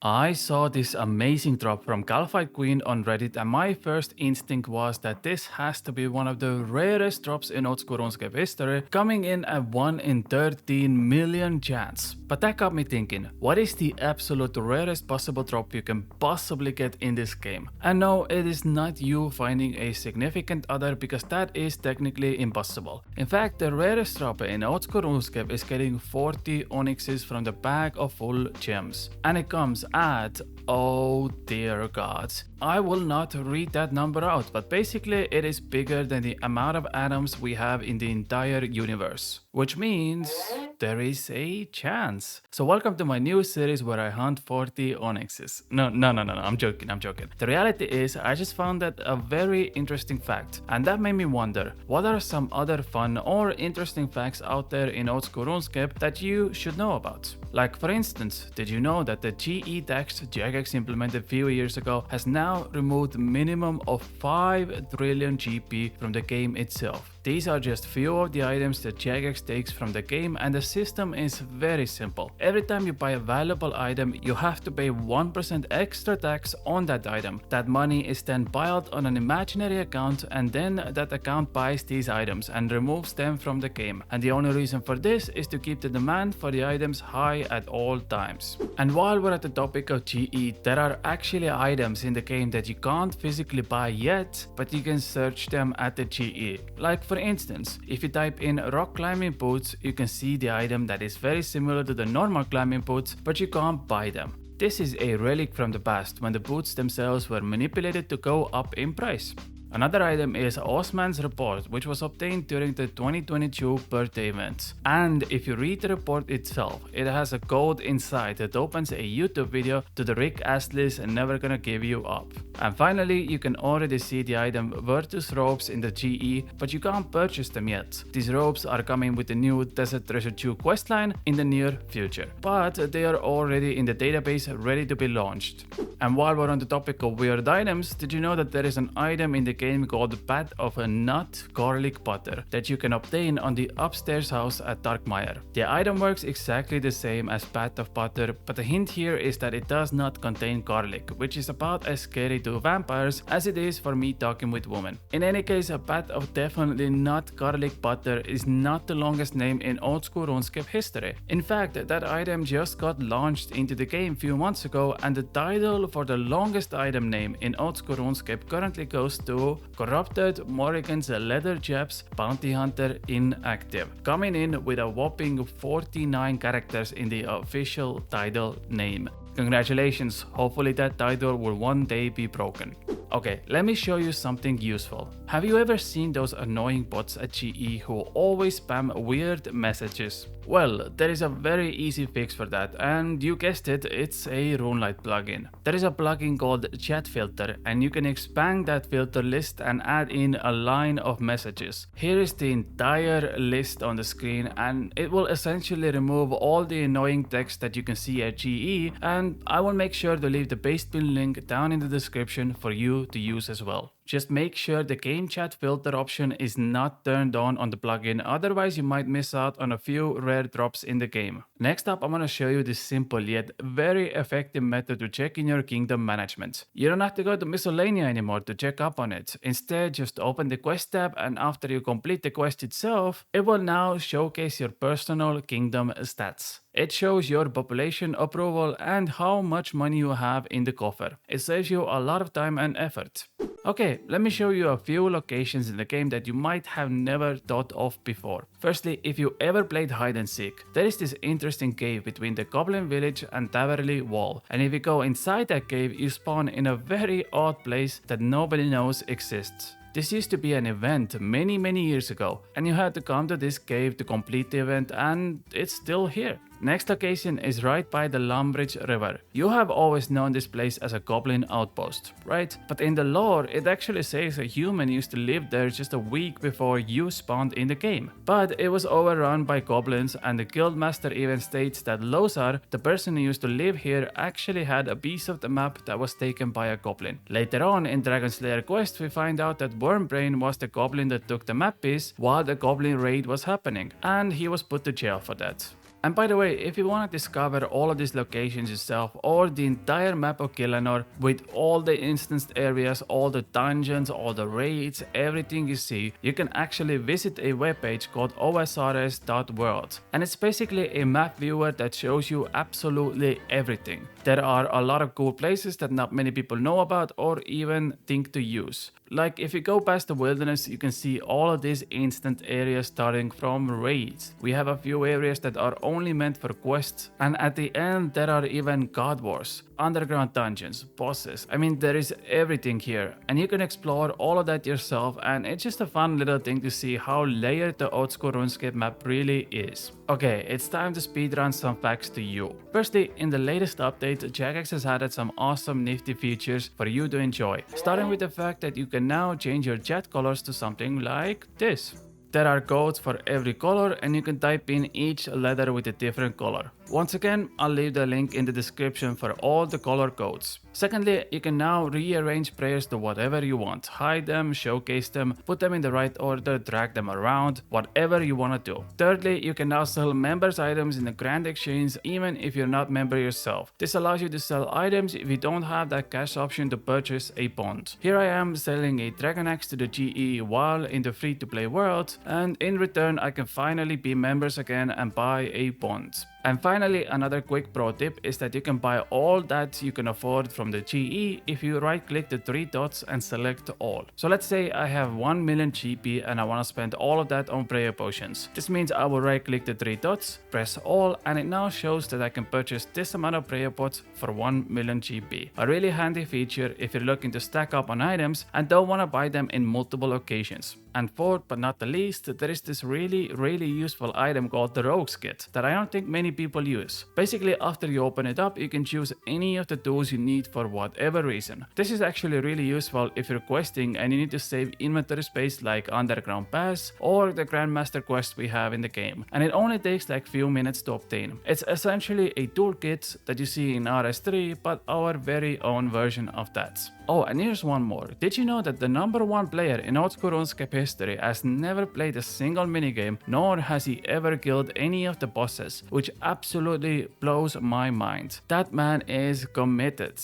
I saw this amazing drop from Calphite Queen on Reddit and my first instinct was that this has to be one of the rarest drops in old school RuneScape history, coming in at 1 in 13 million chance. But that got me thinking, what is the absolute rarest possible drop you can possibly get in this game? And no, it is not you finding a significant other because that is technically impossible. In fact, the rarest drop in old school RuneScape is getting 40 onyxes from the bag of full gems. And it comes at, oh dear god, I will not read that number out, but basically it is bigger than the amount of atoms we have in the entire universe, which means there is a chance. So welcome to my new series where I hunt 40 onyxes. No, I'm joking. The reality is I just found that a very interesting fact, and that made me wonder, what are some other fun or interesting facts out there in old school RuneScape that you should know about? Like for instance, did you know that the GE tax Jagex implemented a few years ago has now removed minimum of 5 trillion GP from the game itself? These are just few of the items that Jagex takes from the game, and the system is very simple. Every time you buy a valuable item, you have to pay 1% extra tax on that item. That money is then piled on an imaginary account, and then that account buys these items and removes them from the game. And the only reason for this is to keep the demand for the items high at all times. And while we're at the topic of GE, there are actually items in the game that you can't physically buy yet, but you can search them at the GE. Like for instance, if you type in rock climbing boots, you can see the item that is very similar to the normal climbing boots, but you can't buy them. This is a relic from the past when the boots themselves were manipulated to go up in price. Another item is Osman's report, which was obtained during the 2022 birthday events. And if you read the report itself, it has a code inside that opens a YouTube video to the Rick Astley's Never Gonna Give You Up. And finally, you can already see the item Virtus robes in the GE, but you can't purchase them yet. These robes are coming with the new Desert Treasure 2 questline in the near future, but they are already in the database ready to be launched. And while we're on the topic of weird items, did you know that there is an item in the game called Pat of a Nut Garlic Butter that you can obtain on the upstairs house at Darkmire? The item works exactly the same as Pat of Butter, but the hint here is that it does not contain garlic, which is about as scary to vampires as it is for me talking with women. In any case, a Pat of definitely not garlic butter is not the longest name in old school RuneScape history. In fact, that item just got launched into the game a few months ago, and the title for the longest item name in old school RuneScape currently goes to Corrupted Morrigan's Leather Jabs Bounty Hunter Inactive, coming in with a whopping 49 characters in the official title name. Congratulations, hopefully that title will one day be broken. Okay, let me show you something useful. Have you ever seen those annoying bots at GE who always spam weird messages? Well, there is a very easy fix for that, and you guessed it, it's a RuneLite plugin. There is a plugin called Chat Filter, and you can expand that filter list and add in a line of messages. Here is the entire list on the screen, and it will essentially remove all the annoying text that you can see at GE, and I will make sure to leave the paste bin link down in the description for you to use as well. Just make sure the game chat filter option is not turned on the plugin, otherwise you might miss out on a few rare drops in the game. Next up, I'm gonna show you this simple yet very effective method to check in your kingdom management. You don't have to go to Miscellanea anymore to check up on it. Instead, just open the quest tab, and after you complete the quest itself, it will now showcase your personal kingdom stats. It shows your population approval and how much money you have in the coffer. It saves you a lot of time and effort. Okay, let me show you a few locations in the game that you might have never thought of before. Firstly, if you ever played hide and seek, there is this interesting cave between the Goblin Village and Taverley Wall, and if you go inside that cave, you spawn in a very odd place that nobody knows exists. This used to be an event many years ago, and you had to come to this cave to complete the event, and it's still here. Next location is right by the Lumbridge River. You have always known this place as a goblin outpost, right? But in the lore, it actually says a human used to live there just a week before you spawned in the game. But it was overrun by goblins, and the guildmaster even states that Lozar, the person who used to live here, actually had a piece of the map that was taken by a goblin. Later on in Dragon Slayer quest, we find out that Wormbrain was the goblin that took the map piece while the goblin raid was happening, and he was put to jail for that. And by the way, if you want to discover all of these locations yourself or the entire map of Killanor with all the instanced areas, all the dungeons, all the raids, everything you see, you can actually visit a webpage called OSRS.world. And it's basically a map viewer that shows you absolutely everything. There are a lot of cool places that not many people know about or even think to use. Like if you go past the wilderness, you can see all of these instant areas starting from raids. We have a few areas that are only meant for quests, and at the end there are even god wars, underground dungeons, bosses. I mean, there is everything here, and you can explore all of that yourself, and it's just a fun little thing to see how layered the old school RuneScape map really is. Okay, it's time to speedrun some facts to you. Firstly, in the latest update, Jagex has added some awesome nifty features for you to enjoy, starting with the fact that you can now change your chat colors to something like this. There are codes for every color and you can type in each letter with a different color. Once again, I'll leave the link in the description for all the color codes. Secondly, you can now rearrange prayers to whatever you want. Hide them, showcase them, put them in the right order, drag them around, whatever you want to do. Thirdly, you can now sell members items in the Grand Exchange even if you're not a member yourself. This allows you to sell items if you don't have that cash option to purchase a bond. Here I am selling a Dragon Axe to the GE while in the free to play world, and in return I can finally be members again and buy a bond. And finally, another quick pro tip is that you can buy all that you can afford from the GE if you right click the three dots and select all. So let's say I have 1 million GP and I want to spend all of that on prayer potions. This means I will right click the three dots, press all, and it now shows that I can purchase this amount of prayer pots for 1 million GP. A really handy feature if you're looking to stack up on items and don't want to buy them in multiple occasions. And fourth but not the least, there is this really useful item called the Rogues Kit that I don't think many people use. Basically, after you open it up, you can choose any of the tools you need for whatever reason. This is actually really useful if you're questing and you need to save inventory space like Underground Pass or the Grandmaster quest we have in the game. And it only takes like few minutes to obtain. It's essentially a toolkit that you see in RS3, but our very own version of that. Oh, and here's one more. Did you know that the #1 player in old school RuneScape history has never played a single minigame, nor has he ever killed any of the bosses, which absolutely blows my mind. That man is committed.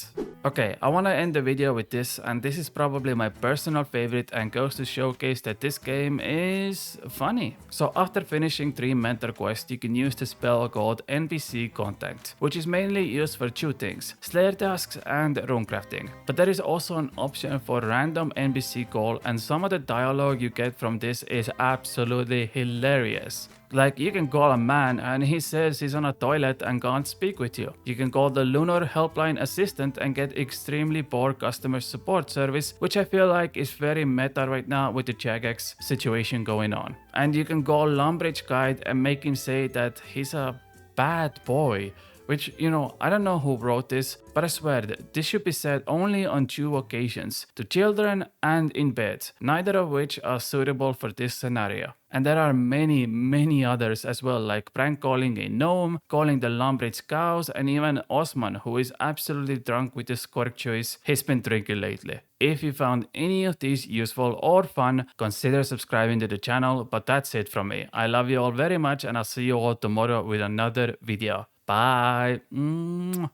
Okay, I wanna end the video with this, and this is probably my personal favorite and goes to showcase that this game is funny. So after finishing 3 mentor quests, you can use the spell called NPC Contact, which is mainly used for 2 things, Slayer tasks and runecrafting. But there is also an option for random NPC call, and some of the dialogue you get from this is absolutely hilarious. Like, you can call a man and he says he's on a toilet and can't speak with you. You can call the Lunar Helpline Assistant and get extremely poor customer support service, which I feel like is very meta right now with the Jagex situation going on. And you can call Lumbridge Guide and make him say that he's a bad boy. Which, you know, I don't know who wrote this, but I swear that this should be said only on 2 occasions, to children and in bed, neither of which are suitable for this scenario. And there are many others as well, like prank calling a gnome, calling the Lumbridge cows, and even Osman, who is absolutely drunk with the squirt choice he's been drinking lately. If you found any of these useful or fun, consider subscribing to the channel, but that's it from me. I love you all very much and I'll see you all tomorrow with another video. Bye.